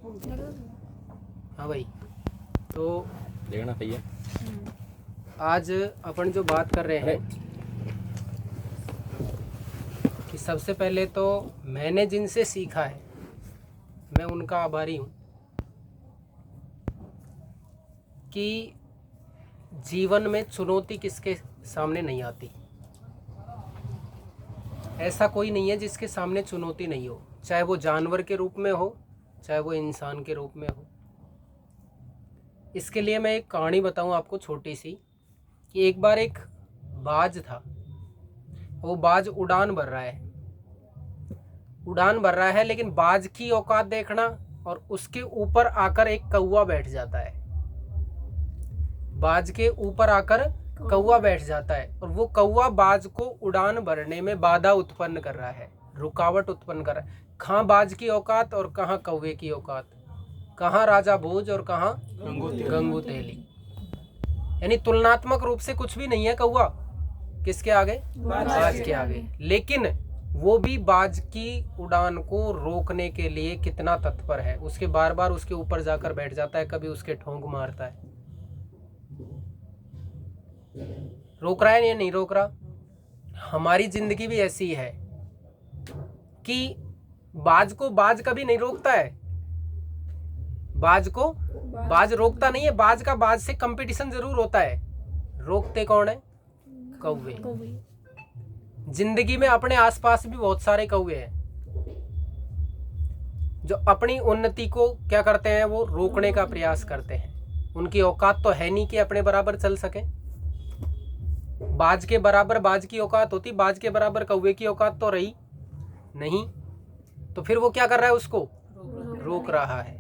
हाँ भाई, तो देखना भैया, आज अपन जो बात कर रहे हैं कि सबसे पहले तो मैंने जिनसे सीखा है मैं उनका आभारी हूँ कि जीवन में चुनौती किसके सामने नहीं आती। ऐसा कोई नहीं है जिसके सामने चुनौती नहीं हो, चाहे वो जानवर के रूप में हो, चाहे वो इंसान के रूप में हो। इसके लिए मैं एक कहानी बताऊं आपको छोटी सी, कि एक बार एक बाज था। वो बाज उड़ान भर रहा है, लेकिन बाज की औकात देखना, और उसके ऊपर आकर एक कौवा बैठ जाता है। बाज के ऊपर आकर कौवा बैठ जाता है, और वो कौवा बाज को उड़ान भरने में बाधा उत्पन्न कर रहा है, रुकावट उत्पन्न कर रहा है। कहाँ बाज की औकात और कहाँ कौवे की औकात, कहाँ राजा भोज और कहाँ गंगू तेली। यानी तुलनात्मक रूप से कुछ भी नहीं है कौवा किसके आगे, बाज के आगे। लेकिन वो भी बाज की उड़ान को रोकने के लिए कितना तत्पर है, उसके बार बार उसके ऊपर जाकर बैठ जाता है, कभी उसके ठोंक मारता है। रोक रहा है या नहीं रोक रहा। हमारी जिंदगी भी ऐसी है कि बाज को बाज कभी नहीं रोकता है, बाज को बाज रोकता नहीं है। बाज का बाज से कंपटीशन जरूर होता है, रोकते कौन है, कौवे। जिंदगी में अपने आसपास भी बहुत सारे कौवे हैं जो अपनी उन्नति को क्या करते हैं, वो रोकने का प्रयास करते हैं। उनकी औकात तो है नहीं कि अपने बराबर चल सके। बाज के बराबर बाज की औकात होती, बाज के बराबर कौवे की औकात तो रही नहीं, तो फिर वो क्या कर रहा है, उसको रोक रहा है।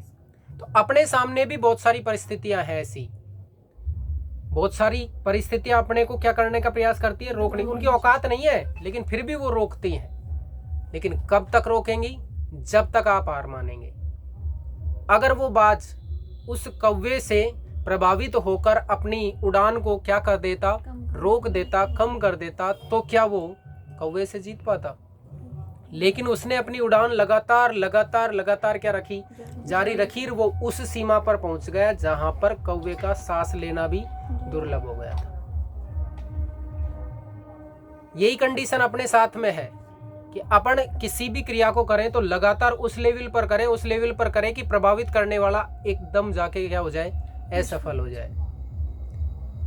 तो अपने सामने भी बहुत सारी परिस्थितियां हैं ऐसी, बहुत सारी परिस्थितियां अपने को क्या करने का प्रयास करती है, रोकने। उनकी औकात नहीं है लेकिन फिर भी वो रोकती हैं। लेकिन कब तक रोकेंगी, जब तक आप हार मानेंगे। अगर वो बाज उस कौवे से प्रभावित होकर अपनी उड़ान को क्या कर देता, रोक देता, कम कर देता, तो क्या वो कौवे से जीत पाता। लेकिन उसने अपनी उड़ान लगातार लगातार लगातार क्या रखी, जारी रखी। वो उस सीमा पर पहुंच गया जहां पर कौवे का सांस लेना भी दुर्लभ हो गया था। यही कंडीशन अपने साथ में है कि अपन किसी भी क्रिया को करें तो लगातार उस लेवल पर करें, उस लेवल पर करें कि प्रभावित करने वाला एकदम जाके क्या हो जाए, असफल हो जाए।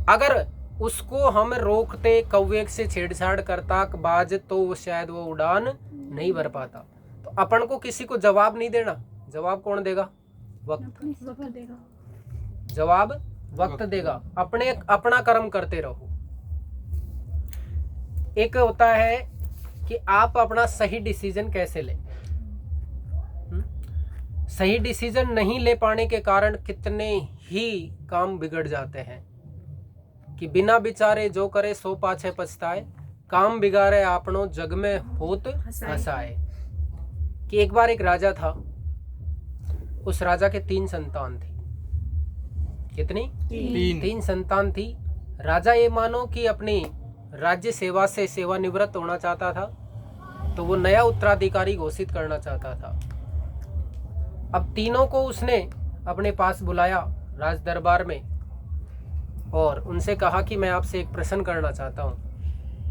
अगर उसको हम रोकते, कौवे से छेड़छाड़ करता बाज, तो शायद वो उड़ान नहीं भर पाता। तो अपन को किसी को जवाब नहीं देना। जवाब कौन देगा, वक्त देगा। जवाब वक्त देगा। अपना कर्म करते रहो। एक होता है कि आप अपना सही डिसीजन कैसे लें। सही डिसीजन नहीं ले पाने के कारण कितने ही काम बिगड़ जाते हैं कि बिना विचारे जो करे सो पाछे पछताए, काम बिगाड़े आपनो जग में होत हंसाए। कि एक बार एक राजा था, उस राजा के 3 संतान थी। कितनी? तीन संतान थी। राजा ये मानो कि अपनी राज्य सेवा से सेवानिवृत्त होना चाहता था, तो वो नया उत्तराधिकारी घोषित करना चाहता था। अब तीनों को उसने अपने पास बुलाया राज दरबार में और उनसे कहा कि मैं आपसे एक प्रश्न करना चाहता हूँ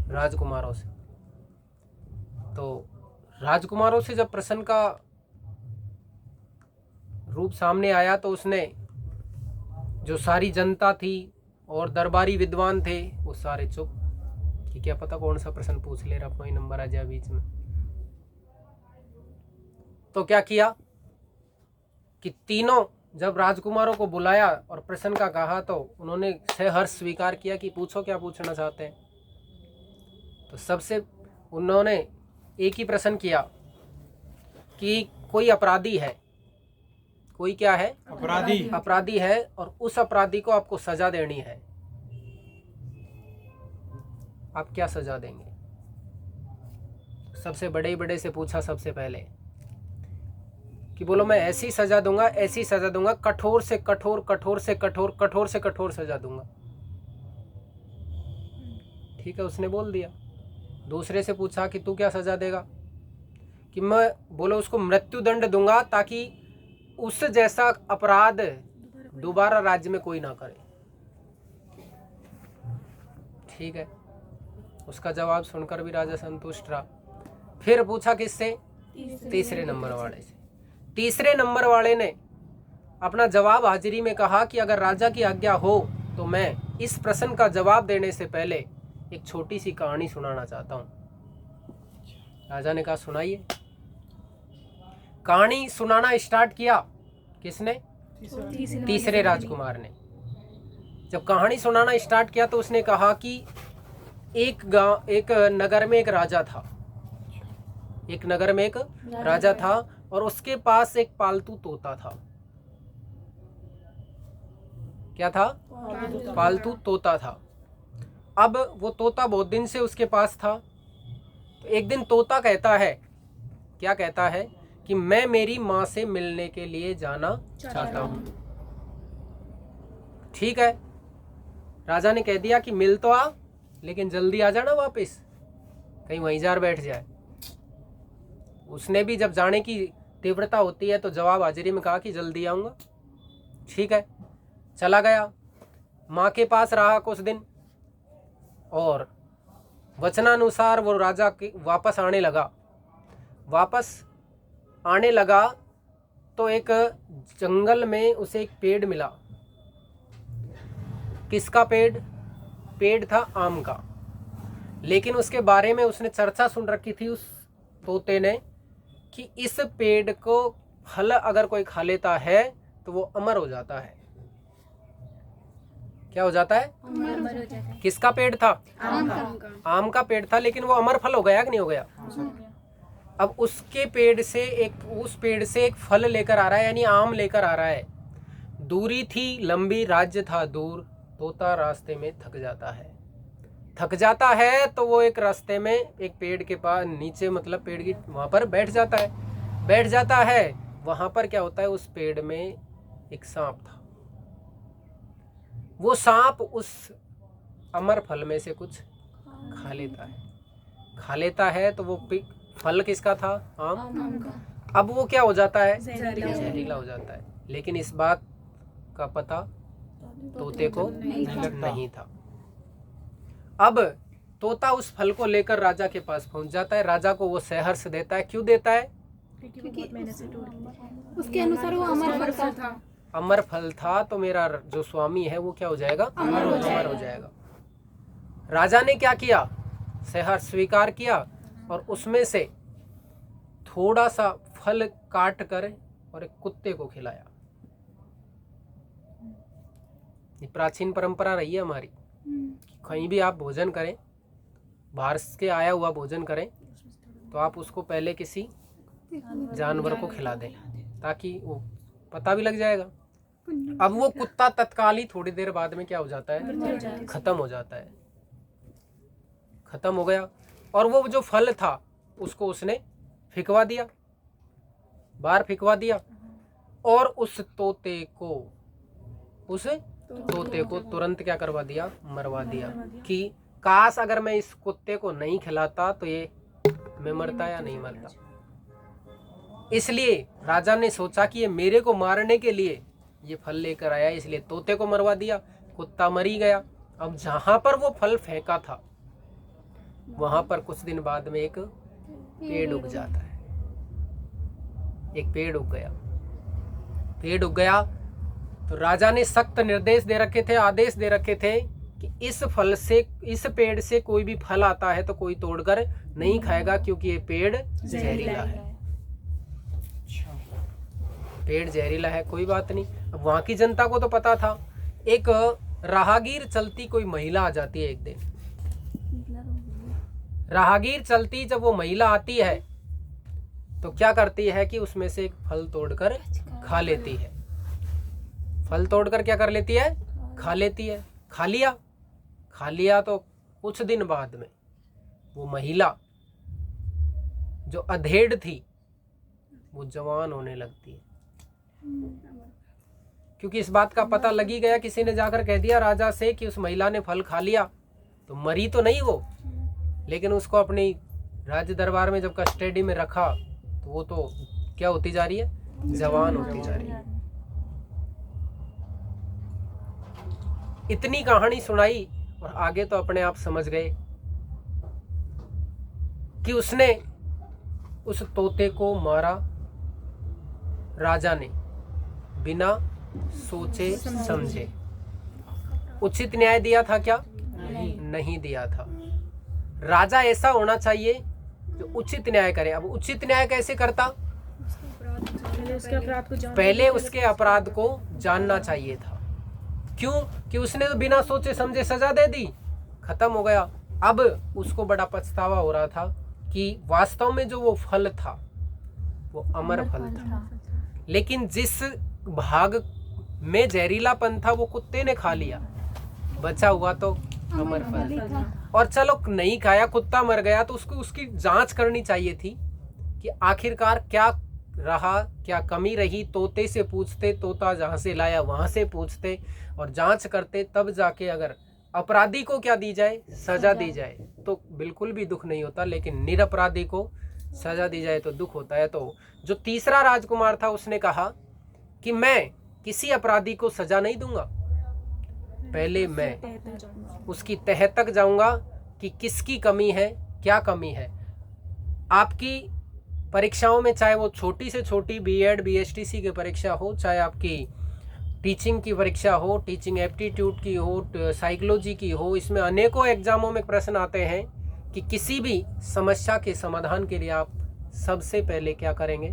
राजकुमारों से। तो राजकुमारों से जब प्रश्न का रूप सामने आया तो उसने, जो सारी जनता थी और दरबारी विद्वान थे, वो सारे चुप कि क्या पता कौन सा प्रश्न पूछ ले रहा, कोई नंबर आ जाए बीच में। तो क्या किया कि तीनों जब राजकुमारों को बुलाया और प्रश्न का कहा तो उन्होंने सहर्ष स्वीकार किया कि पूछो, क्या पूछना चाहते हैं। तो सबसे उन्होंने एक ही प्रश्न किया कि कोई अपराधी है, कोई क्या है, अपराधी है, और उस अपराधी को आपको सजा देनी है, आप क्या सजा देंगे। सबसे बड़े से पूछा सबसे पहले कि बोलो मैं ऐसी सजा दूंगा, ऐसी सजा दूंगा, कठोर से कठोर, कठोर से कठोर, कठोर से कठोर सजा दूंगा। ठीक है, उसने बोल दिया। दूसरे से पूछा कि तू क्या सजा देगा, कि मैं बोलो उसको मृत्यु दंड दूंगा ताकि उस जैसा अपराध दोबारा राज्य में कोई ना करे। ठीक है, उसका जवाब सुनकर भी राजा संतुष्ट रहा। फिर पूछा किससे? तीसरे नंबर वाले से। तीसरे नंबर वाले ने अपना जवाब हाजिरी में कहा कि अगर राजा की आज्ञा हो तो मैं इस प्रश्न का जवाब देने से पहले एक छोटी सी कहानी सुनाना चाहता हूँ। राजा ने कहा सुनाइए। कहानी सुनाना स्टार्ट किया किसने? तीसरे राजकुमार ने। जब कहानी सुनाना स्टार्ट किया तो उसने कहा कि एक नगर में एक राजा था। एक नगर में एक राजा था और उसके पास एक पालतू तोता था। क्या था? पालतू तोता था। अब वो तोता बहुत दिन से उसके पास था। तो एक दिन तोता कहता है, क्या कहता है कि मैं मेरी माँ से मिलने के लिए जाना चाहता हूँ। ठीक है, राजा ने कह दिया कि मिल तो आ, लेकिन जल्दी आ जाना वापस, कहीं वहीं जार बैठ जाए। उसने भी जब जाने की तीव्रता होती है तो जवाब हाजिरी में कहा कि जल्दी आऊँगा। ठीक है, चला गया, माँ के पास रहा कुछ दिन और वचनानुसार वो राजा के वापस आने लगा। वापस आने लगा तो एक जंगल में उसे एक पेड़ मिला। किसका पेड़? पेड़ था आम का। लेकिन उसके बारे में उसने चर्चा सुन रखी थी उस तोते ने कि इस पेड़ को फल अगर कोई खा लेता है तो वो अमर हो जाता है। क्या हो जाता है? अमर हो जाता है। किसका पेड़ था? आम का पेड़ था, लेकिन वो अमर फल हो गया कि नहीं हो गया? अब उसके पेड़ से उस पेड़ से एक फल लेकर आ रहा है, यानी आम लेकर आ रहा है। दूरी थी लंबी, राज्य था दूर। तोता रास्ते में थक जाता है तो वो एक रास्ते में एक पेड़ के पास नीचे, मतलब पेड़ की वहां पर बैठ जाता है। वहां पर क्या होता है, उस पेड़ में एक सांप था। वो सांप उस अमर फल में से कुछ खा लेता है तो वो फल किसका था? आम का। अब वो क्या हो जाता है? जहरीला हो जाता है। लेकिन इस बात का पता तोते को नहीं था। अब तोता उस फल को लेकर राजा के पास पहुंच जाता है। राजा को वो सहर्ष देता है। क्यों देता है? क्योंकि उसके अनुसार वो अमर फल था। अमर फल था तो मेरा जो स्वामी है वो क्या हो जाएगा? अमर हो जाएगा। राजा ने क्या किया? सहर्ष स्वीकार किया और उसमें से थोड़ा सा फल काट कर और एक कुत्ते को खिलाया। ये प्राचीन परंपरा रही है हमारी। कहीं भी आप भोजन करें, बाहर से आया हुआ भोजन करें, तो आप उसको पहले किसी जानवर को खिला दें ताकि वो पता भी लग जाएगा। अब वो कुत्ता तत्काल ही थोड़ी देर बाद में क्या हो जाता है? खत्म हो जाता है। खत्म हो गया और वो जो फल था उसको उसने फिकवा दिया, बाहर फिकवा दिया और उस तोते को तुरंत क्या करवा दिया? मरवा दिया कि काश अगर मैं इस कुत्ते को नहीं खिलाता तो ये मैं मरता या नहीं मरता। इसलिए राजा ने सोचा कि ये मेरे को मारने के लिए ये फल लेकर आया, इसलिए तोते को मरवा दिया। कुत्ता मर ही गया। अब जहां पर वो फल फेंका था वहां पर कुछ दिन बाद में एक पेड़ उग जाता है। एक पेड़ उग गया तो राजा ने सख्त निर्देश दे रखे थे, आदेश दे रखे थे कि इस पेड़ से कोई भी फल आता है तो कोई तोड़कर नहीं खाएगा, क्योंकि ये पेड़ जहरीला है। पेड़ जहरीला है, कोई बात नहीं। अब वहां की जनता को तो पता था। एक राहगीर चलती कोई महिला आ जाती है। एक दिन राहगीर चलती जब वो महिला आती है तो क्या करती है कि उसमें से एक फल तोड़कर खा लेती है। फल तोड़कर क्या कर लेती है? खा लेती है। खा लिया तो कुछ दिन बाद में वो महिला जो अधेड़ थी वो जवान होने लगती है, क्योंकि इस बात का पता लगी गया। किसी ने जाकर कह दिया राजा से कि उस महिला ने फल खा लिया। तो मरी तो नहीं वो, लेकिन उसको अपनी राज्य दरबार में जब कस्टडी में रखा तो वो तो क्या होती जा रही है? जवान होती जा रही है। इतनी कहानी सुनाई और आगे तो अपने आप समझ गए कि उसने उस तोते को मारा राजा ने बिना सोचे समझे। उचित न्याय दिया था क्या? नहीं दिया था। राजा ऐसा होना चाहिए जो उचित न्याय करे। अब उचित न्याय कैसे करता? पहले उसके अपराध को जानना चाहिए था। क्यों? कि उसने तो बिना सोचे समझे सजा दे दी, खत्म हो गया। अब उसको बड़ा पछतावा हो रहा था कि वास्तव में जो वो फल था वो अमर फल था, लेकिन जिस भाग में जहरीलापन था वो कुत्ते ने खा लिया, बचा हुआ तो अमर फल था। और चलो नहीं खाया, कुत्ता मर गया, तो उसको उसकी जांच करनी चाहिए थी कि आखिरकार क्या रहा, क्या कमी रही। तोते से पूछते, तोता जहाँ से लाया वहाँ से पूछते और जांच करते, तब जाके अगर अपराधी को क्या दी जाए, सजा दी जाए, तो बिल्कुल भी दुख नहीं होता। लेकिन निरपराधी को सजा दी जाए तो दुख होता है। तो जो तीसरा राजकुमार था उसने कहा कि मैं किसी अपराधी को सजा नहीं दूंगा, पहले मैं उसकी तह तक जाऊंगा कि किसकी कमी है, क्या कमी है। आपकी परीक्षाओं में, चाहे वो छोटी से छोटी बीएड बीएचटीसी की परीक्षा हो, चाहे आपकी टीचिंग की परीक्षा हो, टीचिंग एप्टीट्यूड की हो, साइकोलॉजी की हो, इसमें अनेकों एग्जामों में प्रश्न आते हैं कि किसी भी समस्या के समाधान के लिए आप सबसे पहले क्या करेंगे?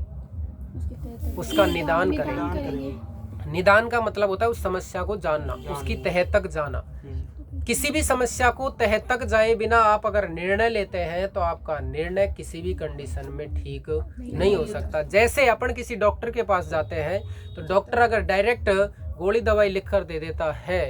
उसका निदान करेंगे। निदान का मतलब होता है उस समस्या को जानना, उसकी तह तक जाना। किसी भी समस्या को तह तक जाए बिना आप अगर निर्णय लेते हैं तो आपका निर्णय किसी भी कंडीशन में ठीक नहीं हो सकता। जैसे अपन किसी डॉक्टर के पास जाते हैं तो डॉक्टर अगर डायरेक्ट गोली दवाई लिख कर दे देता है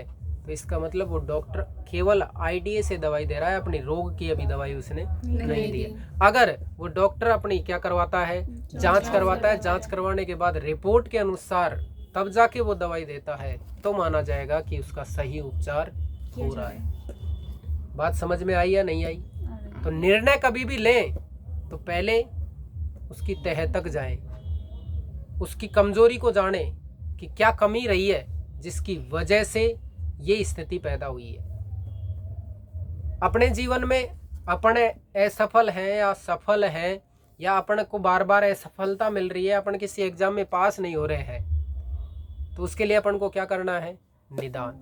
तो इसका मतलब वो डॉक्टर केवल आईडीए से दवाई दे रहा है, अपनी रोग की अभी दवाई उसने नहीं दी है। अगर वो डॉक्टर अपनी क्या करवाता है, जांच करवाता है, जांच करवाने के बाद रिपोर्ट के अनुसार तब जाके वो दवाई देता है, तो माना जाएगा कि उसका सही उपचार हो रहा है। बात समझ में आई या नहीं आई? तो निर्णय कभी भी लें तो पहले उसकी तह तक जाएं, उसकी कमजोरी को जानें कि क्या कमी रही है जिसकी वजह से ये स्थिति पैदा हुई है। अपने जीवन में अपन असफल हैं या सफल हैं, या अपन को बार बार असफलता मिल रही है, अपन किसी एग्जाम में पास नहीं हो रहे हैं, तो उसके लिए अपन को क्या करना है? निदान।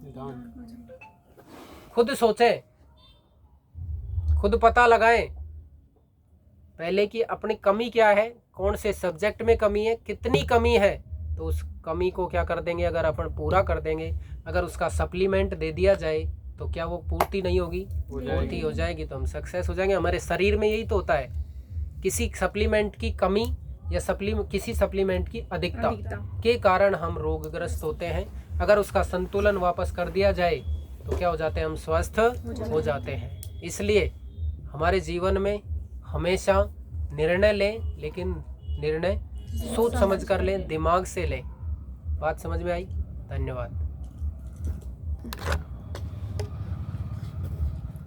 खुद सोचें, खुद पता लगाएं पहले कि अपनी कमी क्या है, कौन से सब्जेक्ट में कमी है, कितनी कमी है, तो उस कमी को क्या कर देंगे, अगर अपन पूरा कर देंगे, अगर उसका सप्लीमेंट दे दिया जाए तो क्या वो पूर्ति नहीं होगी? पूर्ति हो जाएगी तो हम सक्सेस हो जाएंगे। हमारे शरीर में यही तो होता है, किसी सप्लीमेंट की कमी या किसी सप्लीमेंट की अधिकता के कारण हम रोगग्रस्त होते हैं। अगर उसका संतुलन वापस कर दिया जाए तो क्या हो जाते हैं? हम स्वस्थ हो जाते हैं। इसलिए हमारे जीवन में हमेशा निर्णय लें, लेकिन निर्णय सोच समझ कर लें, दिमाग से लें। बात समझ में आई? धन्यवाद।